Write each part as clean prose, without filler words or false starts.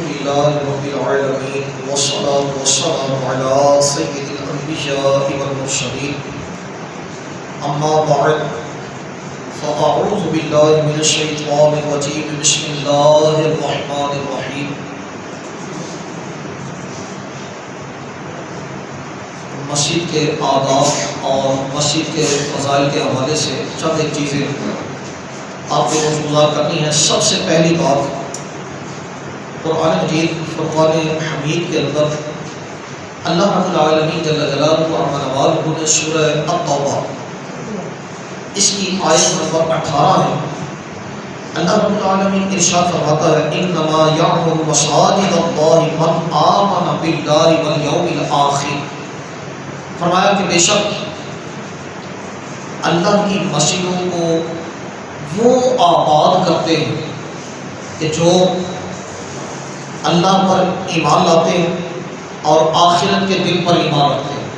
لله رب العالمين والصلاة والسلام على سيد الأنبياء والمرسلين أما بعد فأعوذ بالله من الشيطان الرجيم بسم الله الرحمن الرحيم مسجد کے آداب اور مسجد کے فضائل کے حوالے سے چند ایک چیزیں آپ کو گزار کرنی ہے۔ سب سے پہلی بات، قرآن مجید فرقان حمید کے اندر اللہ رب العالمین جل جلالہ و عظم نوالہ نے سورہ التوبہ اس کی آیت نمبر 18 ہے۔ اللہ رب العالمین ارشاد فرماتا ہے انما یعمر مساجد اللہ من آمن باللہ والیوم الآخر، فرمایا کہ بے شک اللہ کی مسجدوں کو وہ آباد کرتے ہیں کہ جو اللہ پر ایمان لاتے ہیں اور آخرت کے دن پر ایمان رکھتے ہیں۔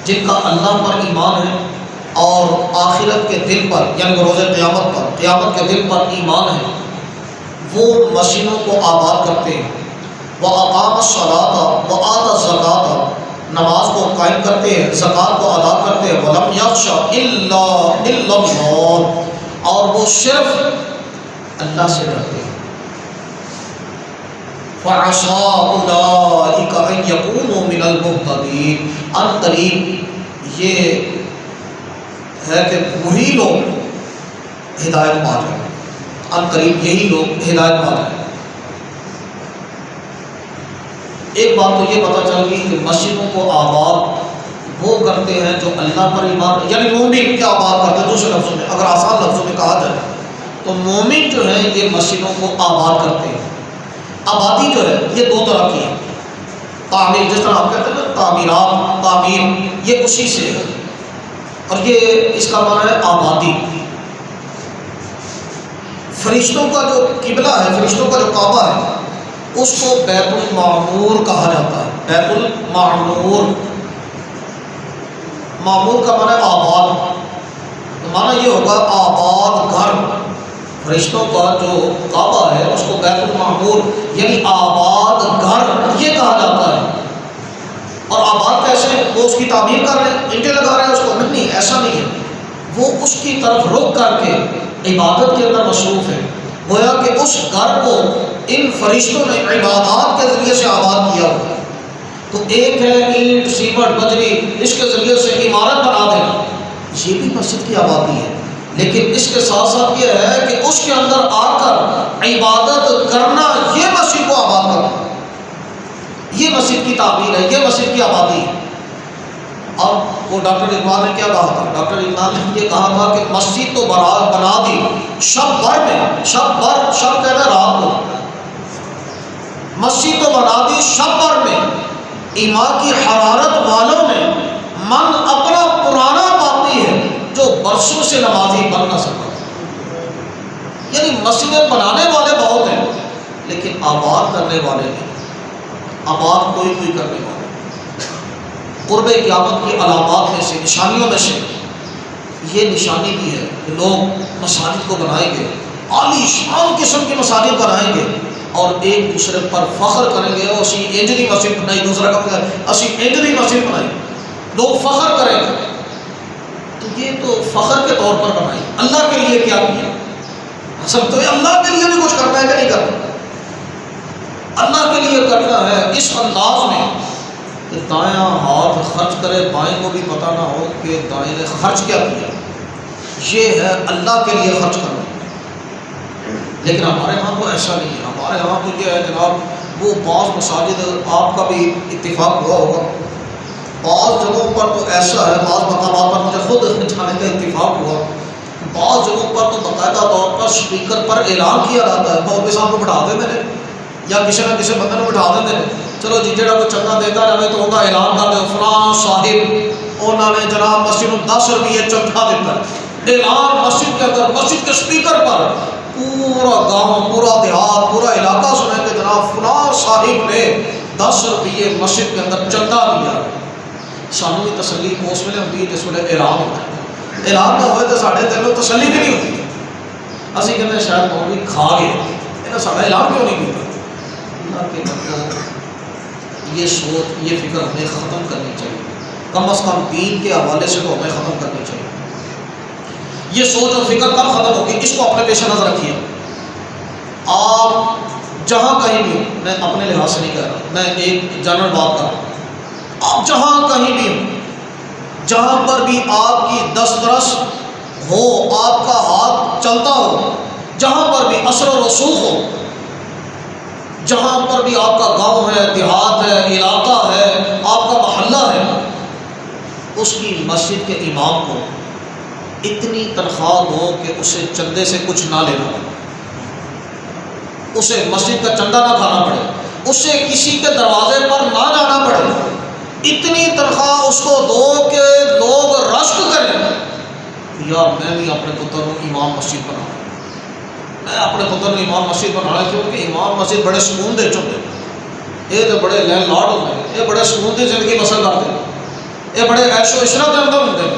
جن کا اللہ پر ایمان ہے اور آخرت کے دن پر یعنی روز قیامت پر، قیامت کے دن پر ایمان ہے، وہ مسجدوں کو آباد کرتے ہیں۔ وَأَقَامَ الصَّلَاةَ وَآتَى الزَّكَاةَ، نماز کو قائم کرتے ہیں، زکوٰۃ کو ادا کرتے ہیں۔ وَلَمْ يَخْشَ إِلَّا اللَّهَ، اور وہ صرف اللہ سے ڈرتے ہیں۔ فَعَسَىٰ أُولَٰئِكَ أَن يَكُونُوا مِنَ الْمُهْتَدِينَ، ان قریب یہ ہے کہ وہی لوگ ہدایت پا جائیں، ان قریب یہی لوگ ہدایت پا جائیں۔ ایک بات تو یہ پتہ چل گئی کہ مسجدوں کو آباد وہ کرتے ہیں جو اللہ پر ایمان، یعنی مومن کیا آباد کرتے ہیں۔ دوسرے لفظوں میں اگر آسان لفظوں میں کہا جائے تو مومن جو ہیں یہ مسجدوں کو آباد کرتے ہیں۔ آبادی جو ہے یہ دو طرح کی ہے، تعمیر، جس طرح آپ کہتے ہیں نا تعمیرات، تعمیر، یہ اسی سے ہے، اور یہ اس کا معنی ہے آبادی۔ فرشتوں کا جو قبلہ ہے، فرشتوں کا جو کعبہ ہے، اس کو بیت المعمور کہا جاتا ہے۔ بیت المعمور، معمور کا معنی آباد، تو معنی یہ ہوگا آباد گھر۔ فرشتوں کا جو کعبہ ہے اس کو بیت المعمور یعنی آباد گھر یہ کہا جاتا ہے۔ اور آباد کیسے؟ وہ اس کی تعمیر کر رہے ہیں، اینٹیں لگا رہے ہیں اس کو، نہیں، ایسا نہیں ہے، وہ اس کی طرف رخ کر کے عبادت کے اندر مصروف ہے۔ گویا کہ اس گھر کو ان فرشتوں نے عبادات کے ذریعے سے آباد کیا ہوا ہے۔ تو ایک ہے اینٹ، سیمنٹ، بجری، اس کے ذریعے سے عمارت بنا دینا، یہ بھی مسجد کی آبادی ہے۔ لیکن اس کے ساتھ ساتھ یہ ہے کہ اس کے اندر آ کر عبادت کرنا، یہ مسجد کو آباد کرنا، یہ مسجد کی تعمیر ہے، یہ مسجد کی آبادی ہے۔ اب وہ ڈاکٹر اقبال نے کیا کہا تھا؟ ڈاکٹر اقبال نے یہ کہا تھا کہ مسجد تو بنا دی شب بھر میں، شب بھر، شب کہنا رات کو، مسجد تو بنا دی شب بھر میں، ایمان کی حرارت والوں نے من اپنا پرانا باقی ہے جو برسوں سے نمازی بن نہ سکا۔ یعنی مسجدیں بنانے والے بہت ہیں لیکن آباد کرنے والے نہیں، آباد کوئی کرنے والے۔ قرب قیامت کی علامات میں سے، نشانیوں میں سے یہ نشانی بھی ہے کہ لوگ مساجد کو بنائیں گے، عالی شان قسم کی مساجد بنائیں گے اور ایک دوسرے پر فخر کریں گے، اور اسی انجنی مسجد بنائی، دوسرا کا اسی انجنی مسجد بنائی، لوگ فخر کریں گے۔ تو یہ تو فخر کے طور پر بنائی، اللہ کے لیے کیا کیا؟ اصل تو اللہ کے لیے بھی کچھ کرنا ہے کہ نہیں کرنا؟ اللہ کے لیے کرنا ہے اس انداز میں کہ دایاں ہاتھ خرچ کرے، بائیں کو بھی پتہ نہ ہو کہ دائیں نے خرچ کیا کیا۔ یہ ہے اللہ کے لیے خرچ کرنا۔ لیکن ہمارے ہاں تو ایسا نہیں ہے، ہمارے ہاں تو یہ ہے جناب، وہ بعض مساجد، آپ کا بھی اتفاق ہوا ہوگا، بعض جگہوں پر تو ایسا ہے، بعض مقامات پر مجھے خود جانے کا اتفاق ہوا، بعض جگہوں پر تو باقاعدہ طور پر اسپیکر پر اعلان کیا جاتا ہے، مولوی صاحب کو بٹھا دیتے ہیں یا کسی نہ کسی بندے کو بٹھا دیتے ہیں، چلو جی جہاں کوئی چندہ دیتا رہے تو انہیں اعلان کر دو فلاں صاحب انہوں نے جناب مسجد کو 10 روپئے چندہ دیتا ہے، اعلان مسجد کے اندر، مسجد کے اسپیکر پر، پورا گاؤں، پورا دیہات، پورا علاقہ سنے کہ جناب فلاں صاحب نے 10 روپئے مسجد کے اندر چندہ دیا۔ سانوں بھی تسلی اس ویلے ہوتی ہے جس ویلے اعلان ہوتا ہے، اعلان نہ ہوئے تو سارے دل میں تسلی بھی نہیں ہوتی۔ اسی کہتے ہیں شاید مولوی کھا گئے، انہیں سارا اعلان کیوں نہیں کیا؟ اللہ کے بندوں، یہ سوچ یہ فکر ہمیں ختم کرنی چاہیے، کم از کم دین کے حوالے سے تو ہمیں ختم کرنی چاہیے۔ یہ سوچ اور فکر کب ختم ہوگی، اس کو اپنے پیش نظر رکھیے۔ آپ جہاں کہیں بھی، میں اپنے لحاظ سے نہیں کہہ رہا، میں ایک جنرل بات کر رہا ہوں، آپ جہاں کہیں بھی ہوں، جہاں پر بھی آپ کی دسترس ہو، آپ کا ہاتھ چلتا ہو، جہاں پر بھی اثر و رسوخ ہو، جہاں پر بھی آپ کا گاؤں ہے، دیہات ہے، علاقہ ہے، آپ کا محلہ ہے، اس کی مسجد کے امام کو اتنی تنخواہ دو کہ اسے چندے سے کچھ نہ لینا پڑے، اسے مسجد کا چندہ نہ کھانا پڑے، اسے کسی کے دروازے پر نہ جانا پڑے، اتنی تنخواہ اس کو دو کہ لوگ رشک کریں، یار میں بھی اپنے پتر کو امام مسجد بناؤں، میں اپنے پتر کو امام مسجد بنانا، کیونکہ امام مسجد بڑے سکون دے چکے، یہ تو بڑے لینڈ لارڈ ہوتے ہیں، یہ بڑے سکون دی زندگی بسر کرتے ہیں، یہ بڑے عیش و عشرت کے اندر ہوتے ہیں،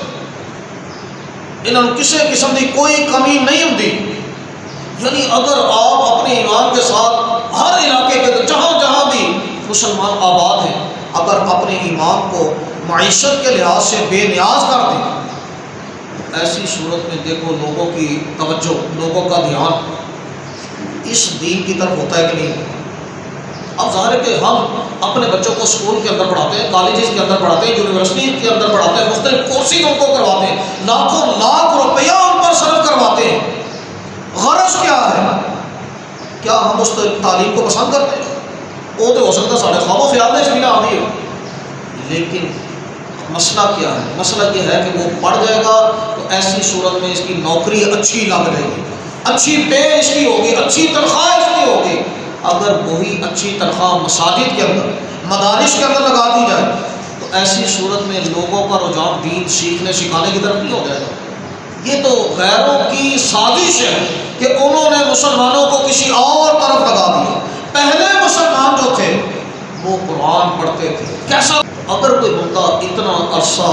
انہوں نے کسی قسم کی کوئی کمی نہیں ہوتی۔ یعنی اگر آپ اپنے ایمان کے ساتھ ہر علاقے کے جہاں جہاں بھی مسلمان آباد ہیں، اگر اپنے ایمان کو معیشت کے لحاظ سے بے نیاز کر دیں، ایسی صورت میں دیکھو لوگوں کی توجہ، لوگوں کا دھیان اس دین کی طرف ہوتا ہے کہ نہیں ہوتا۔ اب ظاہر ہے کہ ہم اپنے بچوں کو اسکول کے اندر پڑھاتے ہیں، کالجز کے اندر پڑھاتے ہیں، یونیورسٹی کے اندر پڑھاتے ہیں، مختلف کورسز ان کو کرواتے ہیں، لاکھوں لاکھ روپیہ ان پر صرف کرواتے ہیں، غرض کیا ہے؟ کیا ہم اس تعلیم کو پسند کرتے ہیں؟ وہ تو ہو سکتا ہے سارے خواب و خیال میں اس بھی نہ آتی ہے، لیکن مسئلہ کیا ہے؟ مسئلہ یہ ہے کہ وہ پڑھ جائے گا تو ایسی صورت میں اس کی نوکری اچھی لگ رہے گی، اچھی پے اس کی ہوگی، اچھی تنخواہ اس کی ہوگی۔ اگر وہی اچھی تنخواہ مساجد کے اندر، مدارس کے اندر لگا دی جائے تو ایسی صورت میں لوگوں کا رجحان دین سیکھنے سکھانے کی طرف نہیں ہو جائے گا۔ یہ تو غیروں کی سازش ہے کہ انہوں نے مسلمانوں کو کسی اور طرف لگا دیا۔ پہلے مسلمان جو تھے وہ قرآن پڑھتے تھے، کیسا؟ اگر کوئی بندہ اتنا عرصہ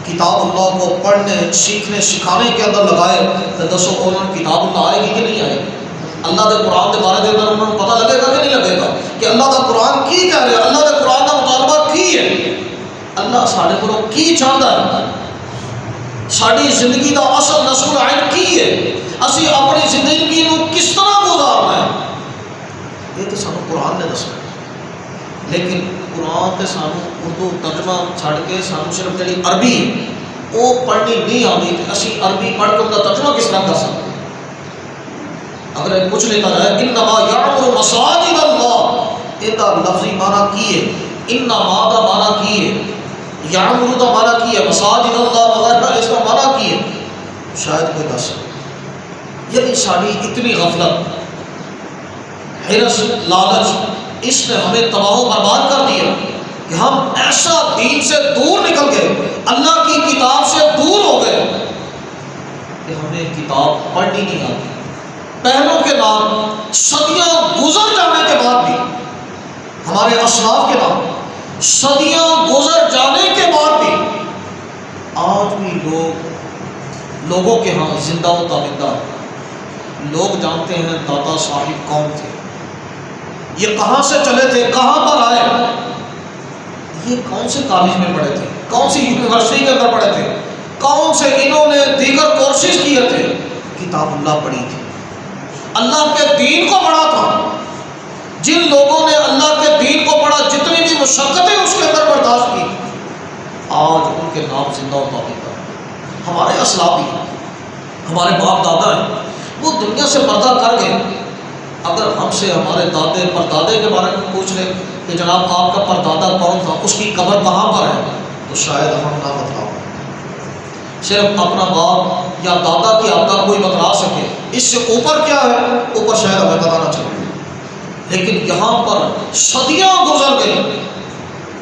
کتاب اللہ کو پڑھنے سیکھنے سکھانے کے اندر لگائے تو دسو انہوں نے کتاب اللہ آئے گی کہ نہیں آئے گی؟ اللہ کے قرآن کے بارے میں انہوں نے پتہ لگے گا کہ نہیں لگے گا کہ اللہ کا قرآن کی کہہ رہے ہیں، اللہ کے قرآن کا مطالبہ کی ہے، اللہ سارے کو کی چاہتا ہے، ساری زندگی کا اصل نسل عین کی ہے، اسی اپنی زندگی کو کس طرح گزارنا ہے، یہ تو سانو قرآن نے دسنا ہے۔ لیکن قرآن تے سانو اردو ترجمہ چھڑ کے سانو صرف جڑی عربی وہ پڑھنی نہیں آتی، اسی عربی پڑھ کے ان کا ترجمہ کس طرح کر سکتے؟ اگر پوچھ لیتا جائے انما یعمر مساجد اللہ، یہ لفظی معنی کی ہے، انما کا معنی کی ہے، یعمر کا معنی کی ہے، مساجد اللہ وغیرہ اس کا معنی کی ہے، شاید کوئی دس۔ یعنی ساری اتنی غفلت، حرص، لالچ، اس نے ہمیں تباہ و برباد کر دیا کہ ہم ایسا دین سے دور نکل گئے، اللہ کی کتاب سے دور ہو گئے کہ ہمیں کتاب پڑھنی نہیں آتی۔ پہلوں کے نام صدیاں گزر جانے کے بعد بھی، ہمارے اسلاف کے نام صدیاں گزر جانے کے بعد بھی آج بھی لوگوں کے ہاں زندہ و تابندہ لوگ جانتے ہیں داتا صاحب کون تھے، یہ کہاں سے چلے تھے، کہاں پر آئے، یہ کون سے کالج میں پڑھے تھے، کون سی یونیورسٹی کے اندر پڑھے تھے، کون سے انہوں نے دیگر کورسز کیے تھے، کتاب اللہ پڑھی تھی، اللہ کے دین کو پڑھا تھا۔ جن لوگوں نے اللہ کے دین کو پڑھا، جتنی بھی مشقتیں اس کے اندر برداشت کی، آج ان کے نام زندہ و تابندہ۔ ہمارے اسلاف بھی، ہمارے باپ دادا ہیں، وہ دنیا سے پردہ کر گئے۔ اگر ہم سے ہمارے دادے پردادے کے بارے میں پوچھ لیں کہ جناب آپ کا پردادا کون تھا، اس کی قبر کہاں پر ہے، تو شاید ہم نہ بتلا پائیں، صرف اپنا باپ یا دادا کی آقا کوئی بتلا سکے، اس سے اوپر کیا ہے، اوپر شاید ہمیں پتہ نہ چلے۔ لیکن یہاں پر صدیاں گزر گئی،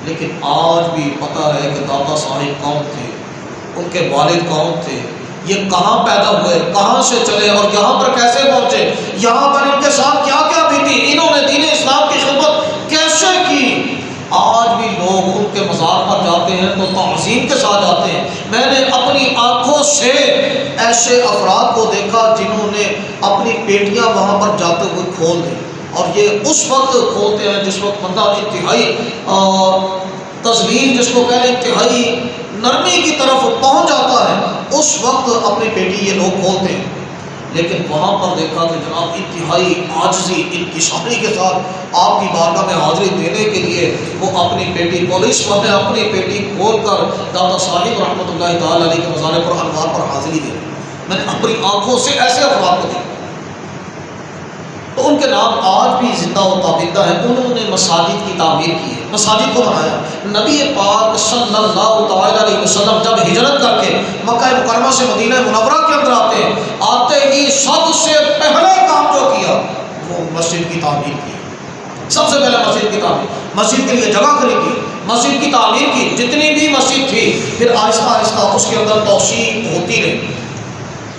لیکن آج بھی پتہ ہے کہ دادا صاحب کون تھے، ان کے والد کون تھے، یہ کہاں پیدا ہوئے، کہاں سے چلے اور یہاں پر کیسے پہنچے، یہاں پر ان کے ساتھ کیا کیا بیتی، انہوں نے دین اسلام کی خدمت کیسے کی۔ آج بھی لوگ ان کے مزار پر جاتے ہیں تو تعظیم کے ساتھ جاتے ہیں۔ میں نے اپنی آنکھوں سے ایسے افراد کو دیکھا جنہوں نے اپنی پیٹیاں وہاں پر جاتے ہوئے کھول دی اور یہ اس وقت کھولتے ہیں جس وقت بندہ انتہائی تزوین جس کو کہہ لیں انتہائی نرمی کی طرف پہنچ جاتا ہے، اس وقت اپنی پیٹی یہ لوگ کھولتے ہیں۔ لیکن وہاں پر دیکھا کہ جناب انتہائی عاجزی انکساری کے ساتھ آپ کی بارگاہ میں حاضری دینے کے لیے وہ اپنی پیٹی پولیس والے اپنی پیٹی کھول کر دادا صاحب رحمۃ اللہ تعالی علیہ کے مزار پر انوار پر حاضری دی۔ میں نے اپنی آنکھوں سے ایسے افراد کو دیکھا، تو ان کے نام آج بھی زندہ و تابندہ ہیں۔ انہوں نے مساجد کی تعمیر کی ہے، مساجد کو بنایا۔ نبی پاک صلی اللہ تعالی علیہ وسلم جب ہجرت کر کے مکہ مکرمہ سے مدینہ منورہ کے اندر آتے ہی سب سے پہلا کام جو کیا وہ مسجد کی تعمیر کی۔ سب سے پہلے مسجد کی تعمیر، مسجد کے لیے جگہ خریدی، مسجد کی تعمیر کی، جتنی بھی مسجد تھی پھر آہستہ آہستہ اس کے اندر توسیع ہوتی رہی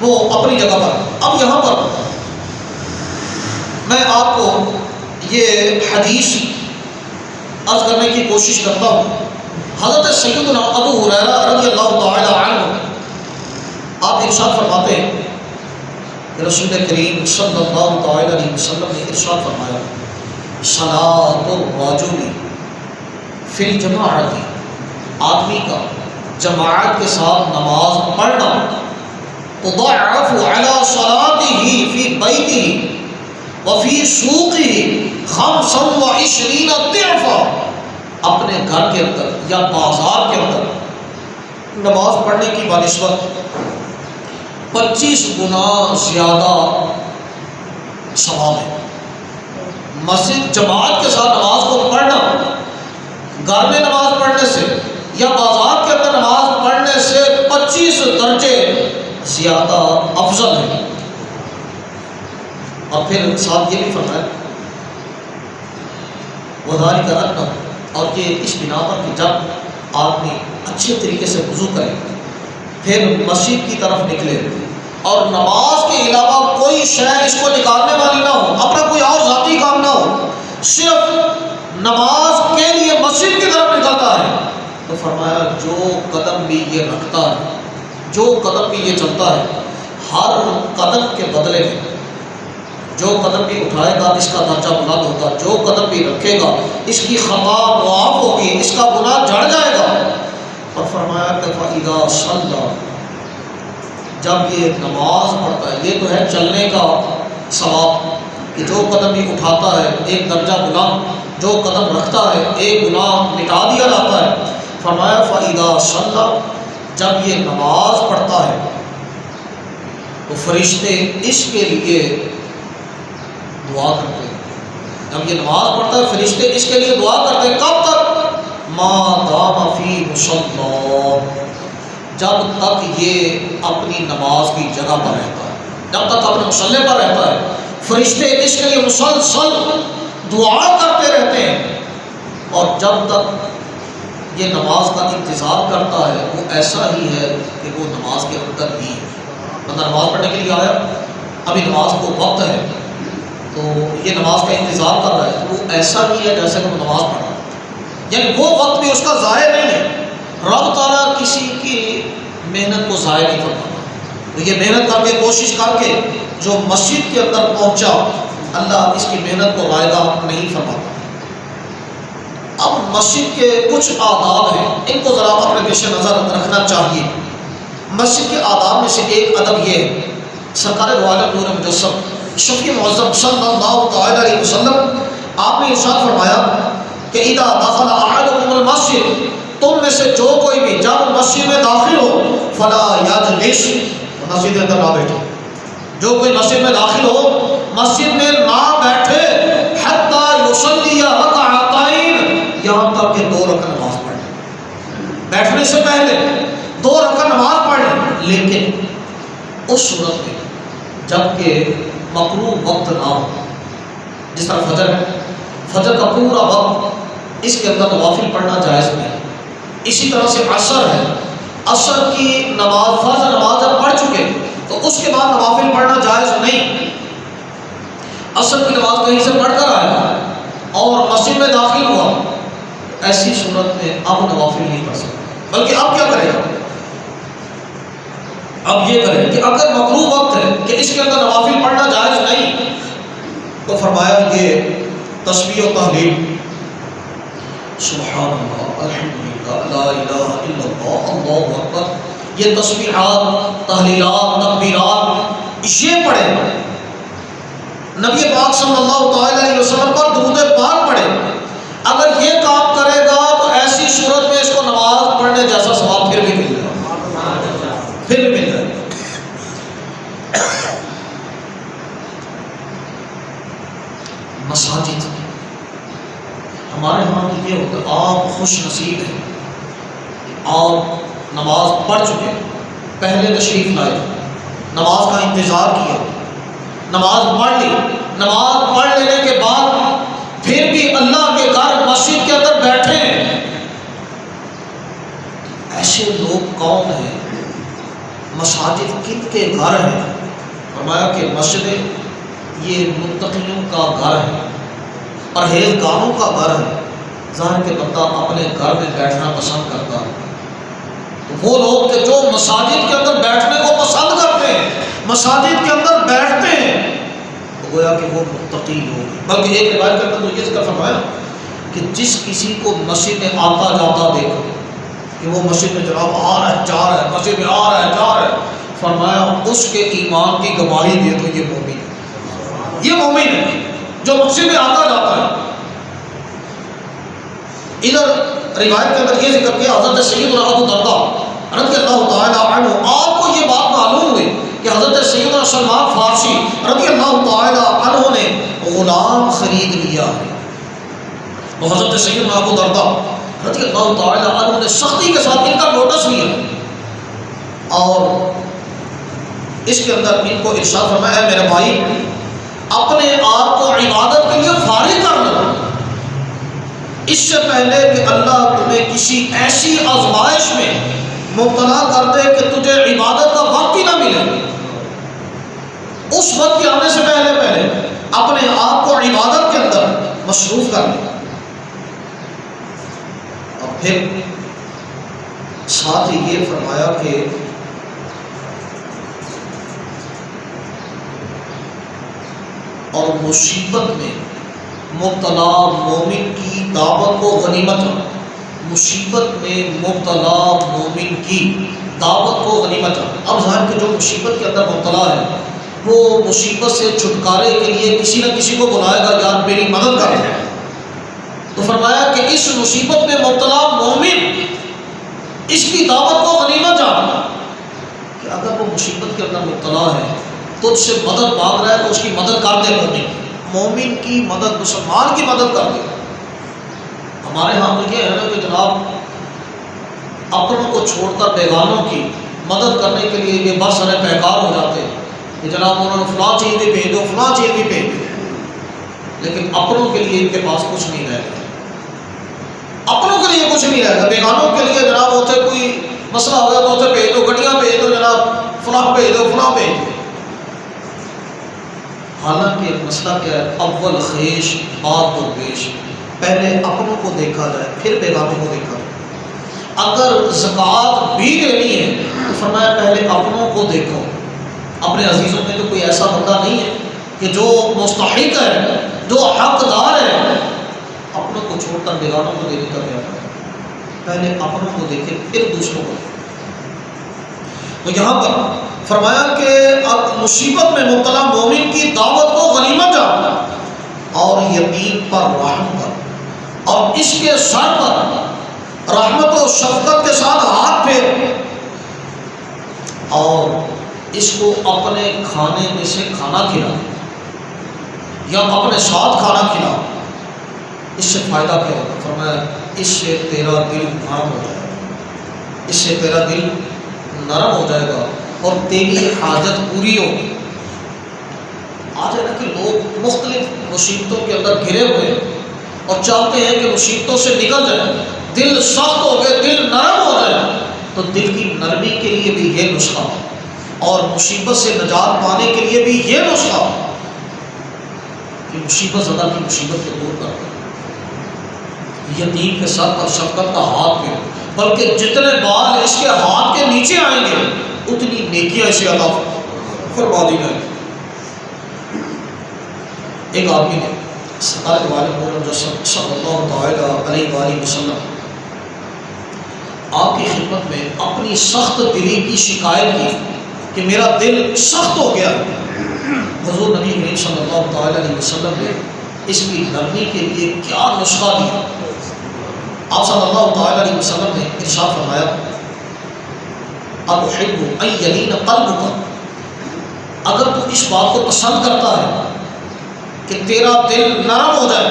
وہ اپنی جگہ پر۔ اب یہاں پر میں آپ کو یہ حدیث عرض کرنے کی کوشش کرتا ہوں۔ حضرت سیدنا ابو ہریرہ رضی اللہ تعالی عنہ آپ ارشاد فرماتے ہیں کہ رسول کریم صلی اللہ تعالی علیہ وسلم نے ارشاد فرمایا صلاۃ الرجل فی الجماعۃ، آدمی کا جماعت کے ساتھ نماز پڑھنا تضاعف علی صلاتہ فی بیتہ وفی سوقہ 25 ضعفا، اپنے گھر کے اندر یا بازار کے اندر نماز پڑھنے کی بنسبت 25 گنا زیادہ ثواب ہے۔ مسجد جماعت کے ساتھ نماز کو پڑھنا گھر میں نماز پڑھنے سے یا بازار کے اندر نماز پڑھنے سے 25 درجے زیادہ افضل ہے۔ اور پھر ساتھ یہ بھی فرمایا وذالک ادنی، اور یہ اس بنا پر کہ جب آدمی اچھے طریقے سے وضو کرے پھر مسجد کی طرف نکلے اور نماز کے علاوہ کوئی شے اس کو نکالنے والی نہ ہو، اپنا کوئی اور ذاتی کام نہ ہو، صرف نماز کے لیے مسجد کی طرف نکلتا ہے، تو فرمایا جو قدم بھی یہ رکھتا ہے، جو قدم بھی یہ چلتا ہے، ہر قدم کے بدلے میں جو قدم بھی اٹھائے گا اس کا درجہ بلند ہوگا، جو قدم بھی رکھے گا اس کی خطا معاف ہوگی، اس کا گناہ جڑ جائے گا۔ اور فرمایا کہ فَإِذَا صَلَّى، جب یہ نماز پڑھتا ہے، یہ تو ہے چلنے کا ثواب کہ جو قدم بھی اٹھاتا ہے ایک درجہ بلند، جو قدم رکھتا ہے ایک گناہ مٹا دیا جاتا ہے۔ فرمایا فَإِذَا صَلَّى، جب یہ نماز پڑھتا ہے تو فرشتے اس کے لیے دعا کرتے ہیں۔ جب یہ نماز پڑھتا ہے فرشتے اس کے لیے دعا کرتے ہیں، کب تک؟ ما دام فی مصلی، جب تک یہ اپنی نماز کی جگہ پر رہتا ہے، جب تک اپنے مصلی پر رہتا ہے فرشتے اس کے لیے مسلسل دعا کرتے رہتے ہیں، اور جب تک یہ نماز کا انتظار کرتا ہے وہ ایسا ہی ہے کہ وہ نماز کے اندر ہی ہے۔ بندہ نماز پڑھنے کے لیے آیا، ابھی نماز کو وقت ہے تو یہ نماز کا انتظار کر رہا ہے، وہ ایسا ہی ہے جیسے کہ وہ نماز پڑھ رہا ہے، یعنی وہ وقت بھی اس کا ضائع نہیں ہے۔ رب تعالیٰ کسی کی محنت کو ضائع نہیں کرتا، تو یہ محنت کر کے کوشش کر کے جو مسجد کے اندر پہنچا اللہ اس کی محنت کو رائے گاہ نہیں فرماتا۔ اب مسجد کے کچھ آداب ہیں، ان کو ذرا اپنے پیش نظر رکھنا چاہیے۔ مسجد کے آداب میں سے ایک ادب یہ ہے، سرکار دو عالم نور مجسم شفیع معظم صلی اللہ تعالی علیہ وسلم آپ نے ارشاد فرمایا کہ اذا دخل احدکم المسجد، تم میں سے جو کوئی بھی جب مسجد میں داخل ہو فلا یجلس، مسجد کے اندر نہ بیٹھے، جو کوئی مسجد میں داخل ہو مسجد میں نہ بیٹھے، حتی یصلی رکعتین، یہاں تک کہ 2 رکعت نماز پڑھ لیں، بیٹھنے سے پہلے 2 رکعت نماز پڑھ لیں، لیکن اس صورت میں جب کہ مکروہ وقت نہ ہو، جس طرح فجر ہے، فجر کا پورا وقت اس کے اندر نوافل پڑھنا جائز نہیں۔ اسی طرح سے عصر ہے، عصر کی نماز فرض نماز جب پڑھ چکے تو اس کے بعد نوافل پڑھنا جائز نہیں۔ عصر کی نماز کہیں سے پڑھ کر آیا اور مسجد میں داخل ہوا، ایسی صورت میں اب نوافل نہیں پڑھ سکتا، بلکہ اب کیا کرے گا؟ اب یہ کریں کہ اگر مکروہ وقت ہے کہ اس کے اندر نوافل پڑھنا جائز نہیں، تو فرمایا یہ تسبیح و تحلیل سبحان اللہ الحمدللہ لا الہ الا اللہ اللہ اکبر، یہ تسبیحات تحلیلات تکبیرات یہ پڑھے، نبی پاک صلی اللہ تعالی علیہ وسلم پر درود پاک پڑھے، اگر یہ کام کرے گا تو ایسی صورت میں اس کو نماز پڑھنے جیسا ثواب پھر بھی مل جائے گا، پھر بھی مل جائے گا۔ مساجد ہمارے ہاں یہ ہوتا ہے، آپ خوش نصیب ہیں، آپ نماز پڑھ چکے، پہلے تشریف لائے، نماز کا انتظار کیا، نماز پڑھ لی، نماز پڑھ لینے کے بعد پھر بھی اللہ کے گھر مسجد کے اندر بیٹھے ہیں۔ ایسے لوگ کون ہیں؟ مساجد کن کے گھر ہیں؟ فرمایا کہ مسجد یہ متقیوں کا گھر ہے، پرہیزگاروں کا گھر ہے۔ ظاہر کہ بندہ اپنے گھر میں بیٹھنا پسند کرتا ہے، تو وہ لوگ کہ جو مساجد کے اندر بیٹھنے کو پسند کرتے ہیں، مساجد کے اندر بیٹھتے ہیں، تو گویا کہ وہ متقی لوگ ہیں۔ بلکہ ایک روایت کے اندر تو یہ ذکر فرمایا کہ جس کسی کو مسجد میں آتا جاتا دیکھو کہ وہ مسجد میں جناب آ رہا ہے جا رہا ہے، مسجد میں آ رہا ہے جا رہا ہے، فرمایا اس کے ایمان کی گواہی دے تو یہ مومن ہے، یہ مومن ہے جو مسجد میں آتا جاتا ہے۔ ادھر روایت کے اندر یہ ذکر کیا حضرت سیدنا ابو درداء رضی اللہ تعالیٰ عنہ، آپ کو یہ بات معلوم ہوئی کہ حضرت سیدنا سلمان فارسی رضی اللہ تعالیٰ عنہ نے غلام خرید لیا ہے، تو حضرت سیدنا ابو درداء رضی اللہ تعالیٰ عنہ نے سختی کے ساتھ ان کا نوٹس لیا اور اس کے اندر ان کو ارشاد فرمایا، میرے بھائی اپنے آپ کو عبادت کے لیے فارغ کر لو، اس سے پہلے کہ اللہ تمہیں کسی ایسی آزمائش میں مبتلا کر دے کہ تجھے عبادت کا وقت ہی نہ ملے، اس وقت کے آنے سے پہلے اپنے آپ کو عبادت کے اندر مصروف کر لے۔ اور پھر ساتھ ہی یہ فرمایا کہ اور مصیبت میں مبتلا مومن کی دعوت کو غنیمت، مصیبت میں مبتلا مومن کی دعوت کو غنیمت۔ اب ظاہر کہ جو مصیبت کے اندر مبتلا ہے وہ مصیبت سے چھٹکارے کے لیے کسی نہ کسی کو بلائے گا، یار میری مدد کر، تو فرمایا کہ اس مصیبت میں مبتلا مومن اس کی دعوت کو غنیمت جان کہ اگر وہ مصیبت کے اندر مبتلا ہے تو اس سے مدد مانگ رہا ہے تو اس کی مدد کر دے، مومن کی مدد، مسلمان کی مدد کر دے۔ ہمارے ہاں تو یہ ہے نا کہ جناب اپنوں کو چھوڑ کر بیگانوں کی مدد کرنے کے لیے یہ بس سارے پیکار ہو جاتے ہیں کہ جناب انہوں نے فلاں چیز بھی بھیج دو، فلاں چیز بھی بھیج دو، لیکن اپنوں کے لیے ان کے پاس کچھ نہیں رہے گا، اپنوں کے لیے کچھ نہیں رہے گا۔ بیگانوں کے لیے جناب اتنے کوئی مسئلہ ہو گیا تو اتنے بھیج دو، گڈیاں بھیج دو، جناب فلاں بھیج دو، فلاں بھیج دو۔ حالانکہ مسئلہ کیا ہے؟ اول خیش بعد درویش، پہلے اپنوں کو دیکھا جائے پھر بیگانوں کو دیکھا جائے۔ اگر زکوٰۃ بھی دینی ہے تو فرمایا پہلے اپنوں کو دیکھو، اپنے عزیزوں میں تو کوئی ایسا بندہ نہیں ہے کہ جو مستحق ہے، جو حقدار ہے، اپنوں کو چھوڑ کر بیگانوں کو دینے کا کیا ہے؟ پہلے اپنوں کو دیکھے پھر دوسروں کو۔ تو یہاں پر فرمایا کہ اب مصیبت میں مبتلا مومن کی دعوت کو غنیمت جان اور یتیم پر رحم کر، اور اس کے سر پر رحمت و شفقت کے ساتھ ہاتھ پھیر، اور اس کو اپنے کھانے میں سے کھانا کھلا یا اپنے ساتھ کھانا کھلا۔ اس سے فائدہ کیا ہوگا؟ فرمایا اس سے تیرا دل نرم ہو جائے گا، اس سے تیرا دل نرم ہو جائے گا اور تیری حاجت پوری ہوگی۔ آج ہے نا کہ لوگ مختلف مصیبتوں کے اندر گھرے ہوئے اور چاہتے ہیں کہ مصیبتوں سے نکل جائیں، دل سخت ہو گئے، دل نرم ہو جائے، تو دل کی نرمی کے لیے بھی یہ نسخہ اور مصیبت سے نجات پانے کے لیے بھی یہ نسخہ کہ مصیبت زدہ کی مصیبت کو دور کر دیں، یتیم کے سر پر شفقت کا ہاتھ پھیر، بلکہ جتنے بال اس کے ہاتھ کے نیچے آئیں گے اتنی نیکیاں اسے عطا فرما دی جائیں۔ ایک آدمی نے سرکار والد صلی اللہ تعالیٰ علیہ وآلہ وسلم آپ کی خدمت میں اپنی سخت دلی کی شکایت کی کہ میرا دل سخت ہو گیا. حضور نبی کریم صلی اللہ تعالیٰ علیہ وسلم نے اس کی نرمی کے لیے کیا نسخہ دیا. آپ صلی اللہ تعالیٰ علیہ وسلم نے ارشاد فرمایا اَتُحِبُّ أَن يَلِينَ قَلْبُكَ، اگر تو اس بات کو پسند کرتا ہے کہ تیرا دل نرم ہو جائے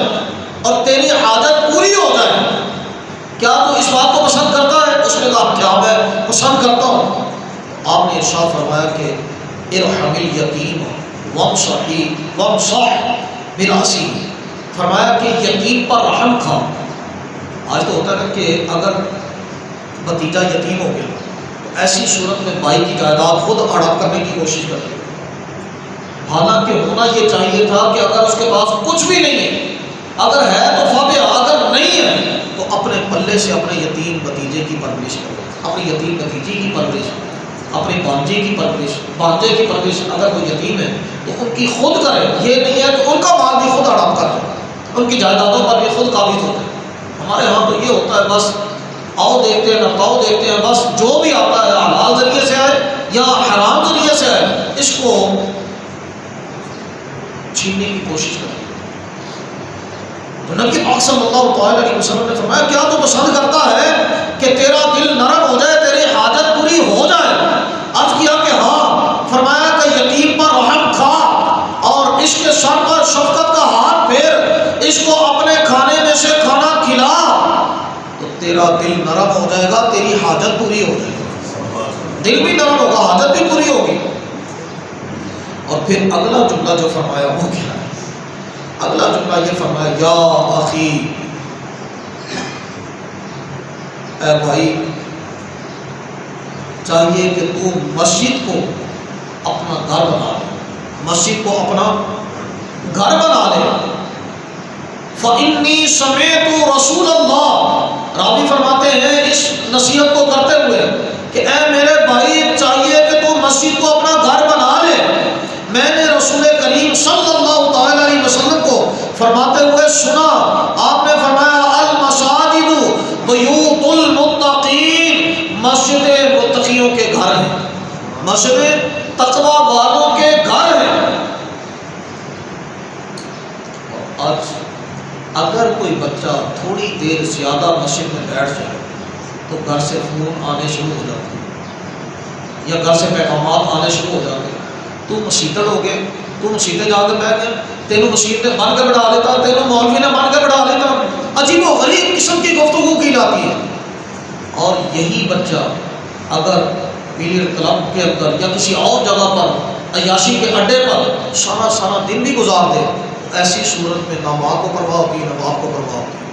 اور تیری حاجت پوری ہو جائے، کیا تو اس بات کو پسند کرتا ہے؟ اس نے کہا کیا میں پسند کرتا ہوں. آپ نے ارشاد فرمایا کہ ارحم الیتیم وامسح برأسہ، فرمایا کہ یتیم پر رحم کھا. آج تو ہوتا ہے کہ اگر بھتیجا یتیم ہو گیا تو ایسی صورت میں بھائی کی جائیداد خود ہڑپ کرنے کی کوشش کرتے ہیں، حالانکہ ہونا یہ چاہیے تھا کہ اگر اس کے پاس کچھ بھی نہیں ہے، اگر ہے تو فاتحہ، اگر نہیں ہے تو اپنے پلے سے اپنے یتیم بھتیجے کی پرورش کرو، اپنی یتیم بھتیجی کی پرورش، اپنے بانجے کی پرورش، بانجے کی پرورش. اگر کوئی یتیم ہے تو ان کی خود کرے، یہ نہیں ہے تو ان کا مال بھی خود ہڑپ کرے، ان کی جائیدادوں پر بھی خود قابض ہوتے ہیں. ہمارے ہاں تو یہ ہوتا ہے بس آؤ دیکھتے ہیں نہ پاؤ دیکھتے ہیں، بس جو بھی آتا ہے حلال ذریعے سے آئے یا حرام ذریعے سے آئے اس کو چھیننے کی کوشش کرتے ہیں. تو نبی پاک صلی اللہ تعالیٰ علیہ وسلم نے فرمایا کیا تو پسند کرتا ہے کہ تیرا دل نرم ہو جائے، تیری حاجت پوری ہو جائے؟ عرض کیا کہ ہاں. فرمایا کہ یتیم پر رحم کھا اور اس کے سر پر شفقت کا ہاتھ پھیر، اس کو اپنے کھانے میں سے کھانا کھلا تو تیرا دل نرم ہو جائے گا، تیری حاجت پوری ہو جائے گی. دل بھی نرم ہوگا، حاجت بھی پوری ہوگی. اور پھر اگلا جملہ جو فرمایا وہ کیا ہے؟ اگلا جملہ یہ فرمایا یا اخی، اے بھائی چاہیے کہ تو مسجد کو اپنا گھر بنا لے، مسجد کو اپنا گھر بنا لے. فَإِنِّي سَمِعْتُ رَسُولَ اللَّهِ، راوی فرماتے ہیں اس نصیحت کو کرتے ہوئے کہ اے میرے بھائی چاہیے کہ تو مسجد کو اپنا گھر بنا لے. میں نے رسول کریم صلی اللہ تعالیٰ علیہ وسلم کو فرماتے ہوئے سنا، آپ نے فرمایا المساجد بیوت المتقین، مسجد متقیوں کے گھر ہیں، مسجد تقوی والوں کے گھر ہیں. آج اگر کوئی بچہ تھوڑی دیر زیادہ مسجد میں بیٹھ جائے تو گھر سے فون آنے شروع ہو جاتے ہیں یا گھر سے پیغامات آنے شروع ہو جاتے ہیں. تو مسیطر ہو گئے، تو مسیطے جا کے بیٹھ گئے، تینوں مسیط نے بن کے بڑھا لیتا، تینوں مولوی نے بن کے بڑھا لیتا، عجیب و غریب قسم کی گفتگو کی جاتی ہے. اور یہی بچہ اگر بیلیئر کلب کے اندر یا کسی اور جگہ پر عیاشی کے اڈے پر سارا دن بھی گزار دے، ایسی صورت میں نہ ماں کو پرواہ ہوتی ہے نہ باپ کو پرواہ ہوتی ہے.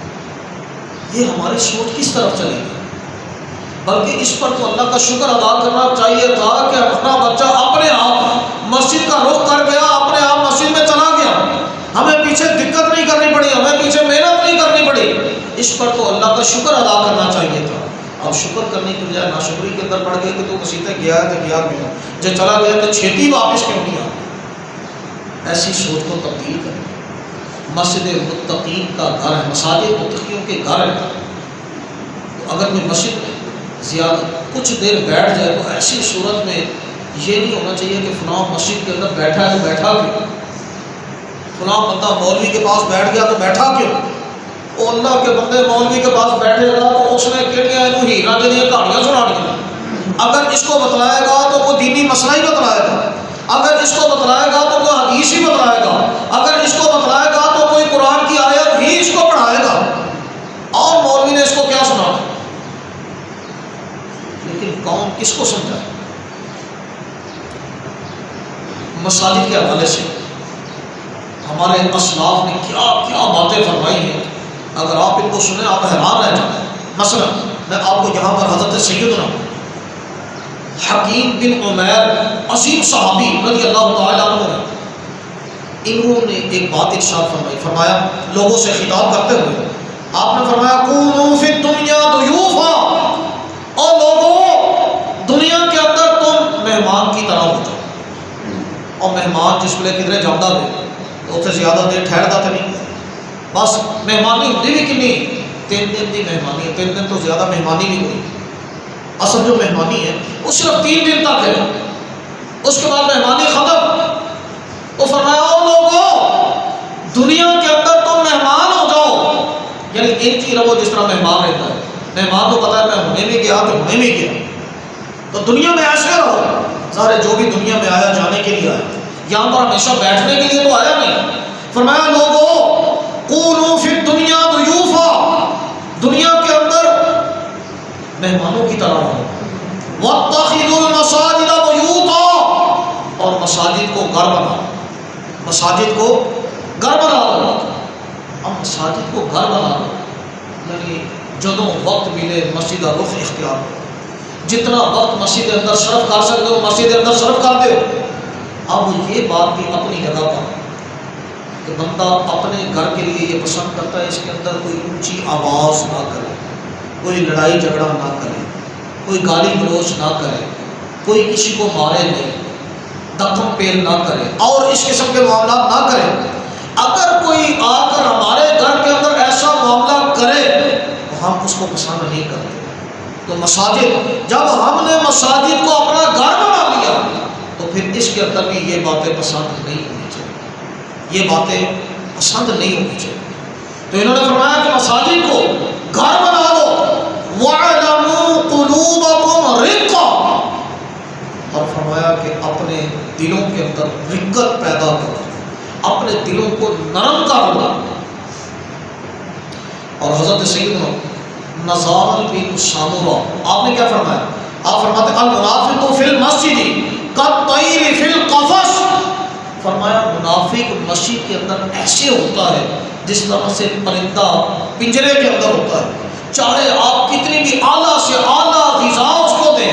یہ ہماری سوچ کس طرف چلے گی؟ بلکہ اس پر تو اللہ کا شکر ادا کرنا چاہیے تھا کہ اپنا بچہ اپنے آپ مسجد کا رخ کر گیا، اپنے آپ مسجد میں چلا گیا، ہمیں پیچھے دقت نہیں کرنی پڑی، ہمیں پیچھے محنت نہیں کرنی پڑی. اس پر تو اللہ کا شکر ادا کرنا چاہیے تھا. اب شکر کرنے کی بجائے ناشکری کے اندر پڑ گئے کہ تو مسجد گیا ہے تو گیا کیوں، جو چلا گیا تو چھیتی واپس کیوں نہیں آ. ایسی سوچ کو تبدیل کریں. مسجد متقین کا گھر ہے، مساجد متقیوں کے گھر ہے. اگر کوئی مسجد میں زیادہ کچھ دیر بیٹھ جائے تو ایسی صورت میں یہ نہیں ہونا چاہیے کہ فلاں مسجد کے اندر بیٹھا ہے تو بیٹھا کیوں، فلاں بندہ مولوی کے پاس بیٹھ گیا تو بیٹھا کیوں. وہ اللہ کے بندے مولوی کے پاس بیٹھے گا تو اس نے کہڑیاں ہیرا جہاں کہانیاں سنانیاں. اگر اس کو بتلائے گا تو کوئی دینی مسئلہ ہی بتلائے گا، اگر اس کو بتلائے گا تو کوئی حدیث ہی بتلائے گا، اگر اس کو بتلائے گا تو کوئی قرآن کی آیت ہی اس کو پڑھائے گا. اور مولوی نے اس کو کیا سنا، لیکن قوم کس کو سمجھائے؟ مساجد کے حوالے سے ہمارے اسلاف نے کیا کیا باتیں فرمائی ہیں، اگر آپ ان کو سنیں آپ حیران رہ جائیں. مثلا میں آپ کو یہاں پر حضرت سیدنا حکیم بن عمیر عظیم صحابی رضی اللہ تعالیٰ عنہ نے، انہوں نے ایک بات ارشاد فرمائی. فرمایا لوگوں سے خطاب کرتے ہوئے آپ نے فرمایا کونوا فی الدنیا ضیوفا، اور لوگوں دنیا کے اندر تم مہمان کی طرح ہو جاؤ. اور مہمان جس ویلے کدھر جاتا ہے تو اتنے زیادہ دیر ٹھہرتا تو نہیں، بس مہمانی ہوتی بھی کنی 3 دن کی مہمانی ہے، 3 دن تو زیادہ مہمانی نہیں ہوئی، اصل جو مہمانی ہے وہ صرف 3 دن تک ہے، اس کے بعد مہمانی ختم۔ تو فرمایا او لوگوں دنیا کے اندر تم مہمان ہو جاؤ، یعنی ایک چیز رہو جس طرح مہمان رہتا ہے، مہمان تو پتا ہے میں ہونے میں گیا تو ہونے میں گیا، تو دنیا میں ایسے رہو، سارے جو بھی دنیا میں آیا جانے کے لیے آیا، یہاں پر ہمیشہ بیٹھنے کے لیے تو آیا نہیں۔ فرمایا لوگوں کونوا فی الدنیا ضیوفا، دنیا کے اندر مہمانوں کی طرح رہو، واتخذوا المساجد بیوتا، اور مساجد کو گھر بناؤ، مساجد کو گھر بنا لو۔ اب مساجد کو گھر بنا لو یعنی جدوں وقت ملے مسجد کا رخ اختیار کرو، جتنا وقت مسجد کے اندر صرف کر سکتے ہو مسجد کے اندر صرف کر دو۔ اب یہ بات بھی اپنی جگہ پر کہ بندہ اپنے گھر کے لیے یہ پسند کرتا ہے اس کے اندر کوئی اونچی آواز نہ کرے، کوئی لڑائی جھگڑا نہ کرے، کوئی گالی گلوچ نہ کرے، کوئی کسی کو مارے نہیں، دکن پیل نہ کرے اور اس قسم کے معاملات نہ کرے۔ اگر کوئی آ کر ہمارے گھر کے اندر ایسا معاملہ کرے تو ہم اس کو پسند نہیں کرتے۔ تو مساجد، جب ہم نے مساجد کو اپنا گھر بنا لیا تو پھر اس کے اندر بھی یہ باتیں پسند نہیں ہونی چاہیے، یہ باتیں پسند نہیں ہونی چاہیے۔ تو انہوں نے فرمایا کہ مساجد کو گھر بنا لو، وَاعْلَمُوا قُلُوبَكُمْ رِقًّا، اور فرمایا کہ اپنے دلوں کے اندر رقت پیدا کرو، اپنے دلوں کو نرم کر لو۔ اور حضرت سیدنا نزار بن سامورہ آپ نے کیا فرمایا؟ آپ فرماتے ہیں المنافق فی المسجد کالطیر فی القفص، فرمایا منافق مسجد کے اندر ایسے ہوتا ہے جس طرح سے پرندہ پنجرے کے اندر ہوتا ہے، چاہے آپ کتنی بھی اعلیٰ سے اعلیٰ غذا اس کو دیں،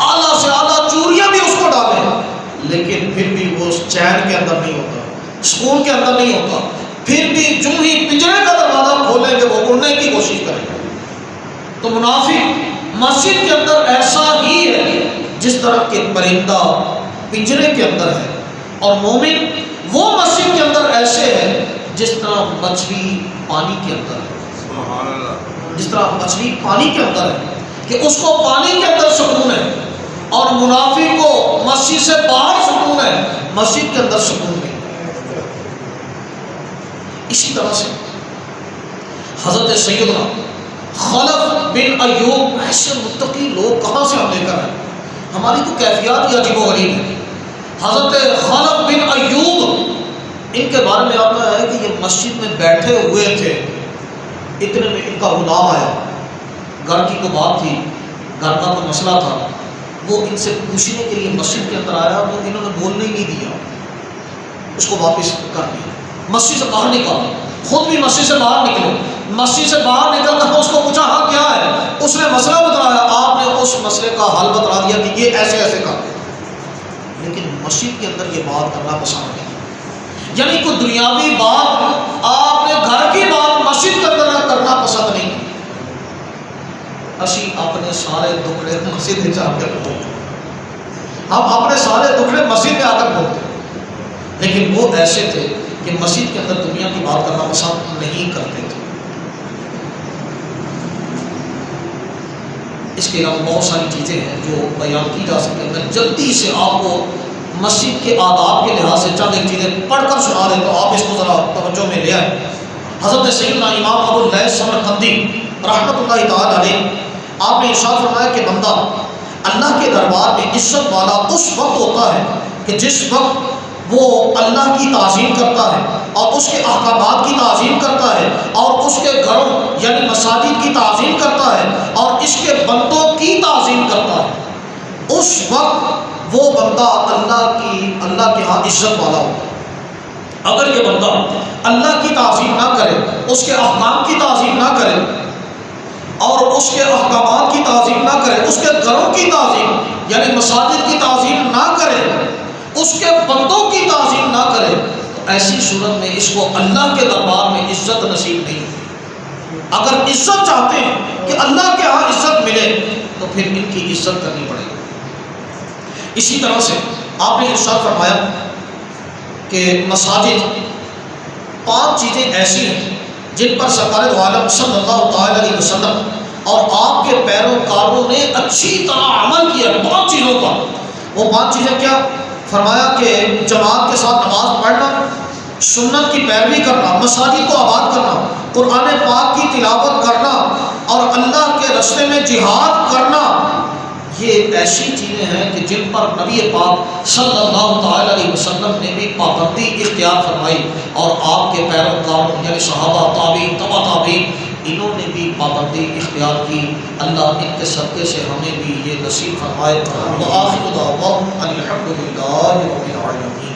اعلیٰ سے اعلیٰ چوریاں بھی اس کو ڈالیں، لیکن پھر بھی وہ چین کے اندر نہیں ہوتا، سکون کے اندر نہیں ہوتا، پھر بھی جو ہی پنجرے کا دروازہ کھولیں گے وہ اڑنے کی کوشش کریں گے۔ تو منافق مسجد کے اندر ایسا ہی ہے جس طرح کہ پرندہ پنجرے کے اندر ہے، اور مومن وہ مسجد کے اندر ایسے ہے جس طرح مچھلی پانی کے اندر ہے، جس طرح مچھلی پانی کے اندر ہے کہ اس کو پانی کے اندر سکون ہے، اور منافق کو مسجد سے باہر سکون ہے، مسجد کے اندر سکون نہیں۔ اسی طرح سے حضرت سیدنا خلف بن ایوب، ایسے متقی لوگ کہاں سے ہم لے کر آئے، ہماری تو کیفیات ہی عجیب و غریب ہے۔ حضرت خلف بن ایوب، ان کے بارے میں آتا ہے کہ یہ مسجد میں بیٹھے ہوئے تھے، اتنے میں ان کا غلام آیا، گھر کی کوئی بات تھی، گھر کا کوئی مسئلہ تھا، وہ ان سے پوچھنے کے لیے مسجد کے اندر آیا تو انہوں نے بولنے ہی نہیں دیا، اس کو واپس کر دیا، مسجد سے باہر نکالا، خود بھی مسجد سے باہر نکلے، مسجد سے باہر نکل کر اس کو پوچھا ہاں کیا ہے، اس نے مسئلہ بتلایا، آپ نے اس مسئلے کا حل بتلا دیا کہ یہ ایسے ایسے کر دے، لیکن مسجد کے اندر یہ بات کرنا پسند نہیں، یعنی کوئی دنیاوی بات آپ نے گھر کی بات مسجد کے اندر کرنا پسند نہیں۔ اسی اپنے سارے دکھڑے مسجد میں جا کر بولتے، ہم اپنے سارے دکھڑے مسجد میں آ کر بولتے، لیکن وہ ایسے تھے کہ مسجد کے اندر دنیا کی بات کرنا پسند نہیں کرتے تھے۔ اس کے علاوہ بہت ساری چیزیں ہیں جو بیان کی جا سکتی ہیں، میں جلدی سے آپ کو مسجد کے آداب کے لحاظ سے چند ایک چیزیں پڑھ کر سنا دیں تو آپ اس کو ذرا توجہ میں لے آئیں۔ حضرت سیدنا امام ابو اللیث سمرقندی رحمۃ اللہ تعالی علیہ، آپ نے ارشاد فرمایا کہ بندہ اللہ کے دربار میں عزت والا اس وقت ہوتا ہے کہ جس وقت وہ اللہ کی تعظیم کرتا ہے اور اس کے احکامات کی تعظیم کرتا ہے اور اس کے گھروں یعنی مساجد کی تعظیم کرتا ہے اور اس کے بندوں کی تعظیم کرتا ہے، اس وقت وہ بندہ اللہ کے ہاں عزت والا ہوتا ہے۔ اگر یہ بندہ اللہ کی تعظیم نہ کرے، اس کے احکام کی تعظیم نہ کرے اور اس کے احکامات کی تعظیم نہ کرے، اس کے گھروں کی تعظیم یعنی مساجد کی تعظیم نہ کرے، اس کے بندوں کی تعظیم نہ کرے، تو ایسی صورت میں اس کو اللہ کے دربار میں عزت نصیب نہیں ہوتی۔ اگر عزت چاہتے ہیں کہ اللہ کے ہاں عزت ملے تو پھر ان کی عزت کرنی پڑے گی۔ اسی طرح سے آپ نے ارشاد فرمایا کہ مساجد 5 چیزیں ایسی ہیں جن پر سرکار دو عالم صلی اللہ تعالی علیہ وسلم اور آپ کے پیروکاروں نے اچھی طرح عمل کیا 5 چیزوں پر۔ وہ 5 چیزیں کیا؟ فرمایا کہ جماعت کے ساتھ نماز پڑھنا، سنت کی پیروی کرنا، مساجد کو آباد کرنا، قرآن پاک کی تلاوت کرنا اور اللہ کے راستے میں جہاد کرنا۔ یہ ایسی چیزیں ہیں کہ جن پر نبی پاک صلی اللہ تعالی علیہ وسلم نے بھی پابندی اختیار فرمائی اور آپ کے پیروکاروں یعنی صحابہ، تابعین، تبع تابعین، انہوں نے بھی پابندی اختیار کی۔ اللہ ان کے صدقے سے ہمیں بھی یہ نصیب فرمائے۔ وآخر دعواہم الحمد للہ رب العالمین۔